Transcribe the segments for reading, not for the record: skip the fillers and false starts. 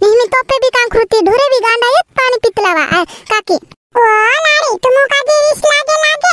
नेहमी तोपे भी कांखृती ढोरे भी गांडा येत पाणी पितलावा काकी ओ लाडी तुमो काजे विष लागे लागे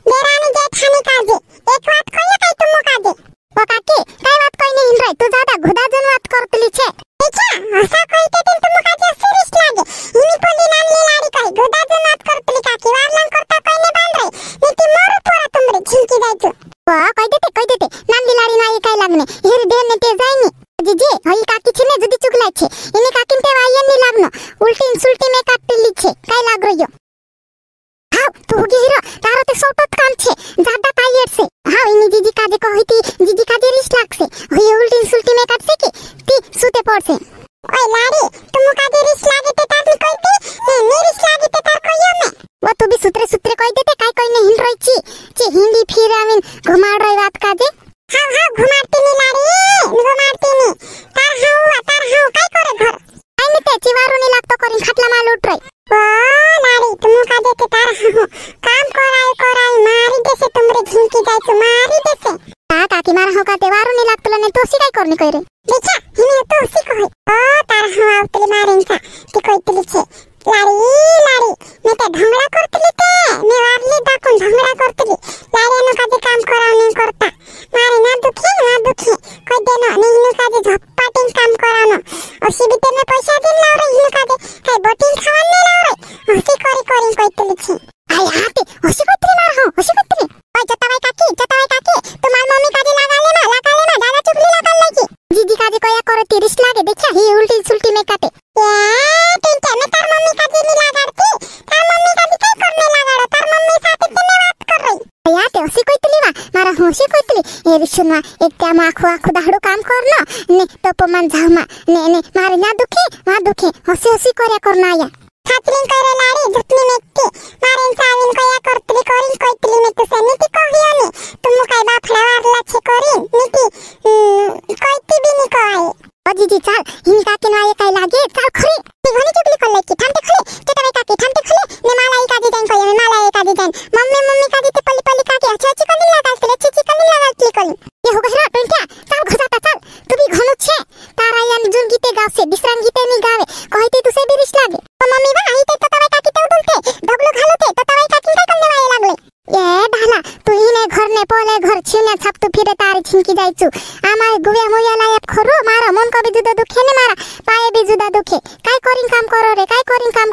बेरानी जेठानी काजे एक बात कहिए काय तुमो काजे ओ काकी काय बात कोई नहीं हिंड्राय तू ज्यादा घुदाजून बात करतली छे अच्छा असा कहिते दिन तुमो काजे सिरिस लागे हिनी पोली नामली लाडी काय घुदाजून बात करतली काकी वारलं करता कोईने बांधरे नीती मोरू पोरा तुमरे झिंकी जायचो ओ कहि देते नामली लाडी नाही काय लागणे हेर देने ते जायनी जीजी हई काकी छे ने जदी चुगलाय छे इने काकीन ते वायन नी लागनो उल्टी सुल्टी में काटली छे काय लाग रयो हाव तू गे हिरो तारो ते सोटत काम छे ज्यादा टायर्ड से हाव इनी जीजी काजे कहिती जीजी काजे रिस लागसे हई उल्टी सुल्टी में काटसे की ती सुते पड़से ओय लाडी तुम काजे रिस लागे ते तार कहिती ने रिस लागे ते तार कहियो में वो तू भी सूत्रे सूत्रे कहि देते काय कोई ने हिंड रही छी हिंदी फिर आमीन घुमाड़ रही बात काजे हाव हाव घुमाड़ती नी लाडी घुमाड़ती नी तार हाव काय करे घर आई ने ते चिवारो नी लागतो करिन खाटला माल उठ रही ओ लाडी तुम काजे ते तार हाव काम कराई मारी देसे तुमरे झिंकी जायचो मारी देसे काकी मारा हो का ते वारो नी लागतो ने तो सी काय करने कहि रे देखा हिने तो सी कहि ओ तार हाव आवतली मारेंचा ते कहितली छे लाडी मैं ते ढंगड़ा करतली ते मैं वारली दाकुन ढंगड़ा करतली लाडी नो काजे काम कराव नहीं करता मारे ना दुखे कहि देनो नीनु काजे झप्पाटिंग काम करानो ओसी बिते में पैसा दिन लाव रे हिनु काजे काय बोटिंग खावन ने लाव रे ओसी करी कहितली छे आई आते ओसी कतरी मार हो ओसी कतरी ओय जतावाई काकी तुम्हार मम्मी काजे लगा लेना दादा चुगली लगा लेगी जीजी काजे कोया करे तिरिस लागे देखा ही उल्टी सुल्टी में काटे टिंटे में तार मम्मी काजे नी लगाड़ती तार मम्मी काजे काय करने लगाड़ो तार मम्मी साथे केने बात कर रही या ते ओसी कइतली वा मारा होसी कइतली ए रिसुनवा एक त्या आखो दाहडो काम करनो ने तपमान झामा ने मारे ना दुखे होसी करया करना या छात्रीन करे लाडी झुटनी मेकती मारेन साविन कया करतली करिन कइतली में तो सनीति कहियो ने तुम काय बाफड़ा वारला छे करिन नीति कइती भी नी कहाई ओ जीजी चल हिन काकी ना ये काय लागे चल खरी ती घनी चुगली कर लेकी ठामते खले चटवे काकी ठामते खले ने मालाई काजी जाइन कहियो मालाई काजी जाइन मम्मी काजी ते पल्ली काकी अच्छी कनी लगालतले अच्छी कनी लगालतली करी ये हो गहरा टंट्या चल घसाता चल तू भी घणो छे तारा यान जुन गीते गावसे बिसरान गीते नी गावे कहिते तुसे भी रिस लागे मम्मी बा आई ते ततवाई काकी ते उडुलते डबलो घालते ततवाई काकी काय करने वाले लागले ये ढाला तू इने घर ने पोले घर छिने छापतू फिरे तारी छिंकी जायचू आमाय गुया मोया लायप खरो मारा मन को भी जुदा दुखे ने मारा पाए भी जुदा दुखे काय करिन काम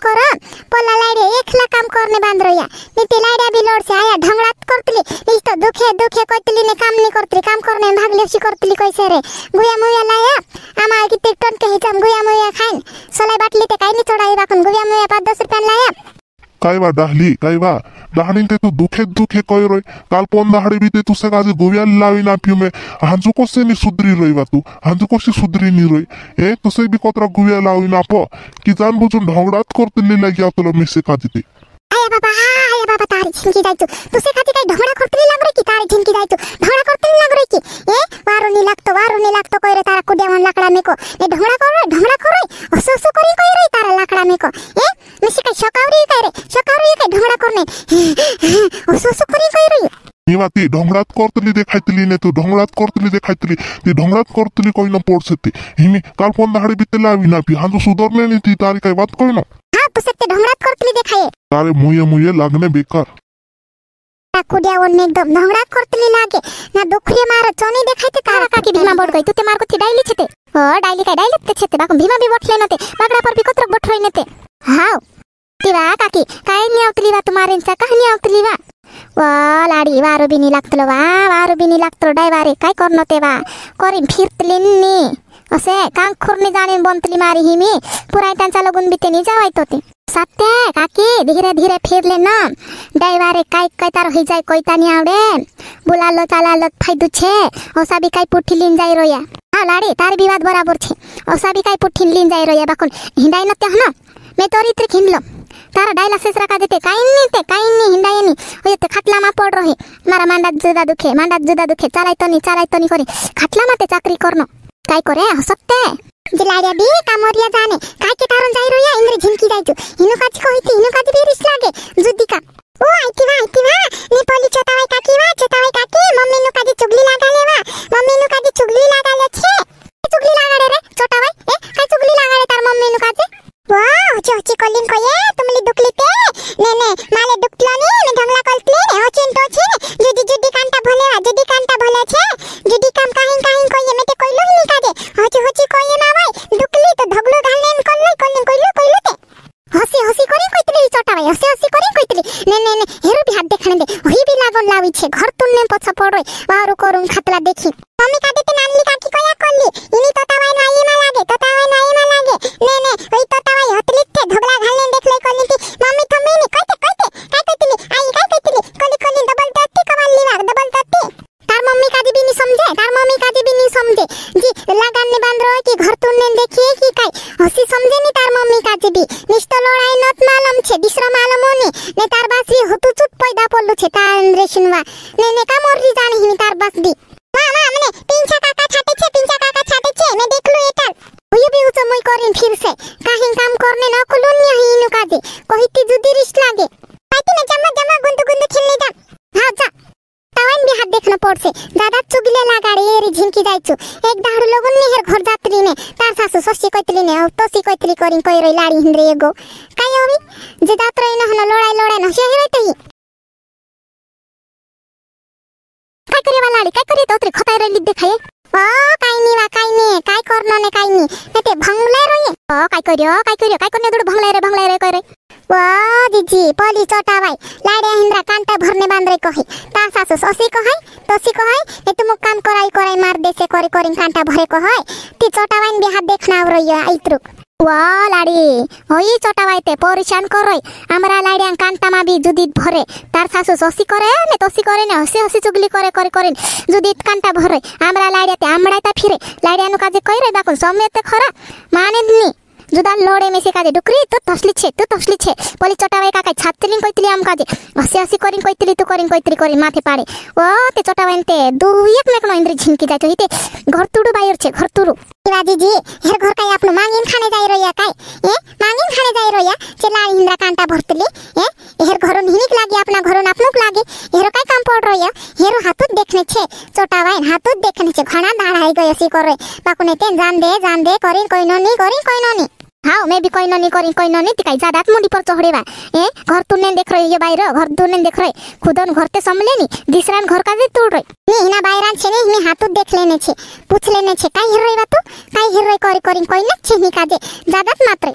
करो पोला लाइडे एकला काम करने बांध रया नीति लाइडा भी लोड से आया ढंगड़ात करतली इस तो दुखे कइतली ने काम नहीं करतली काम करने भागलेसी करतली कैसे रे गुया मोया लायप आमाय किते टन के हिचम गुया मोया खाइन सोलाई बाटली ते काय नी चढ़ाई बाकुन गुया मोया 5-10 रुपया लायप काय वा दाहडीन ते तू दुखे कय रोय काल पोन दाहडी भी ते तुसे काजे गोव्या लावी ना पियो में हांजो कोसे नी सुधरी रोय तू हांजो कोसे सुधरी नी रोय ए तुसे भी कोतरा गोव्या लावी ना पो की जान बुझून ढंगड़ात करतली लागी आतलो मेसे काजे ते आया बाबा तारी झिंकी जायचो तुसे काजे काय ढंगड़ा करतली लाग रे की तारी झिंकी जायचो ढंगड़ा करतली लाग रे की ए वारो नी लागतो कय रे तारा कुड्या मन लाकड़ा में को ए ढंगड़ा कर ओसो करी कय रे तारा लाकड़ा में को ए मिसी काय शकावरी काय ढंगड़ा करने ओसो करी कय रे निवाती ढंगड़ात करतली देखाइतली ने तू ढंगड़ात करतली देखाइतली ती ढंगड़ात करतली कोई न पोरसते हिमी काल फोन दाहडी बिते लावी ना पी हांजो सुधरले नी ती तारी काय बात कोई न हां तू सत्ते ढंगड़ात करतली देखाये तारे मुये लागने बेकार कुडिया वन एकदम ढंगड़ात करतली लागे ना दुखरे मार चोनी देखाइते तारा काकी भीमा बोट गई तू ते मार को थी डाइली छते ओ डाइली काय डाइली ते छते बाकू भीमा भी बोटले नते बागड़ा पर भी कोत्रक बोठरई नते हां तिवा काकी काय नी आवतली वा तुम्हारे चा कहानी आवतली वा वा लाडी वारो बिनी लागतलो डायवारे काय करनो ते वा करिन फिरतलिनी असे कांग खुरनी जाणे बनतली मारी हिमी पुराय त्यांचा लगून बितेनी जावायतो ते सत्य काकी धीरे धीरे फिरले ना डायवारे काय तार होई जाय कोइतानी आवडे बुलालो चालालो फायदू छे ओसा भी काय पुठी लिन जाय रोया हा लाडी तार विवाद बराबर छे ओसा भी काय पुठी लिन जाय रोया बाकुन हिंडाई नते हना मैं तोरी त्रिक हिंडलो तारा डायला सेसरा का देते काई नी हिंडाई नी होय ते खाटला मा पड रहे मारा मांडात जुदा दुखे चालाय तो नी करी खाटला माते चाकरी करनो काय करे हसते जिलाडिया भी कामरिया जाने काय के तारून जाई रोया इंद्र झिंकी जायचो हिनु काची कहिती बेरिस लागे जुदिका ओ आईती वा नेपाली चतावाई काकी मम्मी नु काजी चुगली लगाले छे चुगली लगाडे रे चोटावाई ए काय चुगली लगाडे तार मम्मी छे घर तुन्ने पछा पड़ोय बाहर करूं खातला देखी मम्मी का देते नानली काकी कोया करली इनी तो तवाई नाई मा लागे तो तवाई नाई मा लागे ने ओई तो तवाई हतली थे ढोगला घालने देख ले करली थी मम्मी थम्मी नी कहते काय कहतली आई काय कहतली कली डबल तत्ती कवाली वा डबल तत्ती तार मम्मी का भी नहीं समझे तार मम्मी का भी नहीं समझे जी लगान ने बांध रहो कि घर तुन्ने देखिए कि काय हसी समझे नहीं तार मम्मी का भी निष्ठा लड़ाई नत मालूम छे दूसरा मालूम होनी ने तार बासी होतु चुप पैदा पड़लु छे तार रेशनवा ने का मोरजी जानी ही तार बस दी मामा मने पिंचा काका छाटे छे मैं देख लू एटाल हुई भी उच मई करिन फिर से काहिं काम करने न कुलुन्य हिनु काजे कहिति जुदी रिस लागे पाइती ने जम्मा गुंदु खेलने जा हां जा तवाइन भी हाथ देखना पड़से दादा चुगले लगाड़े एरी झिनकी जाइछु एक दाहरु लोगन ने हेर घर जात्री ने तार सासु ससी कइतली ने तोसी कइतली करिन कइ रई लाड़ी हिंद्रे एगो काई होबी जे दात्रई न हन लड़ाई न से हेरई तही काय करे वाला लाड़ी काय करे तोत्री खताई रई देखाए ओ काई नी काय करनो ने काई नी नेते भंगले रई ओ काय करने दुड भंगले रे करे वाह दीदी पली चोटावाई लाड़े हिंद्रा कांटा भरने बांध रे कही ता सासु ससी कहै तोसी कहै ए तुम काम कराई मार दे से करे कांटा भरे कहै ती चोटावाइन भी हाथ देखना रहियो आइत्रुक वाह लाड़ी होई चोटावाई ते परेशान करई हमरा लाड़िया कांटा मा भी जुदी भरे तार सासु ससी करे ने तोसी करे ने हसी चुगली करे जुदी कांटा भरे हमरा लाड़िया ते आमड़ाता फिरे लाड़िया नु काजे कइ रे बाको समेत खरा माने नी जुदा लोड़े में से काजे डुकरी तू तसली छे पली चटावाई काका छातलिन कइतली आम काजे हसी करिन कइतली तू करिन माथे पाड़े ओ ते चटावाइन ते दु एक मेक न इंद्र झिनकी जातो हिते घर तुडु बायर छे घर तुरु शिवाजी जी हेर घर काई आपनो मांगिन खाने जाई रहिया काय ए मांगिन खाने जाई रहिया चला हिंद्रा कांटा भरतले ए हेर घरन हिनिक लागे अपना घरन आपनुक लागे हेर काय काम पड़ रहिया हेर हाथुत देखने छे चटावाइन हाथुत देखने छे घणा दाढ़ाई गयसी करे बाकुने ते जान दे करिन कोइनो नी हाँ मैं भी कोई नहीं तिकाई ज्यादा मुंडी पर चढ़ेवा ए घर तुन्ने देख रही ये बाहर घर तुन्ने देख रहे खुदन घर ते समले नी दिसरान घर का जे तोड़ रही नी हिना बाहरान छे नी मी हाथुत देख लेने छे पूछ लेने छे काई हिर रही बा तू काई हिर रही करिन कोई न छे नी काजे ज्यादा मात्र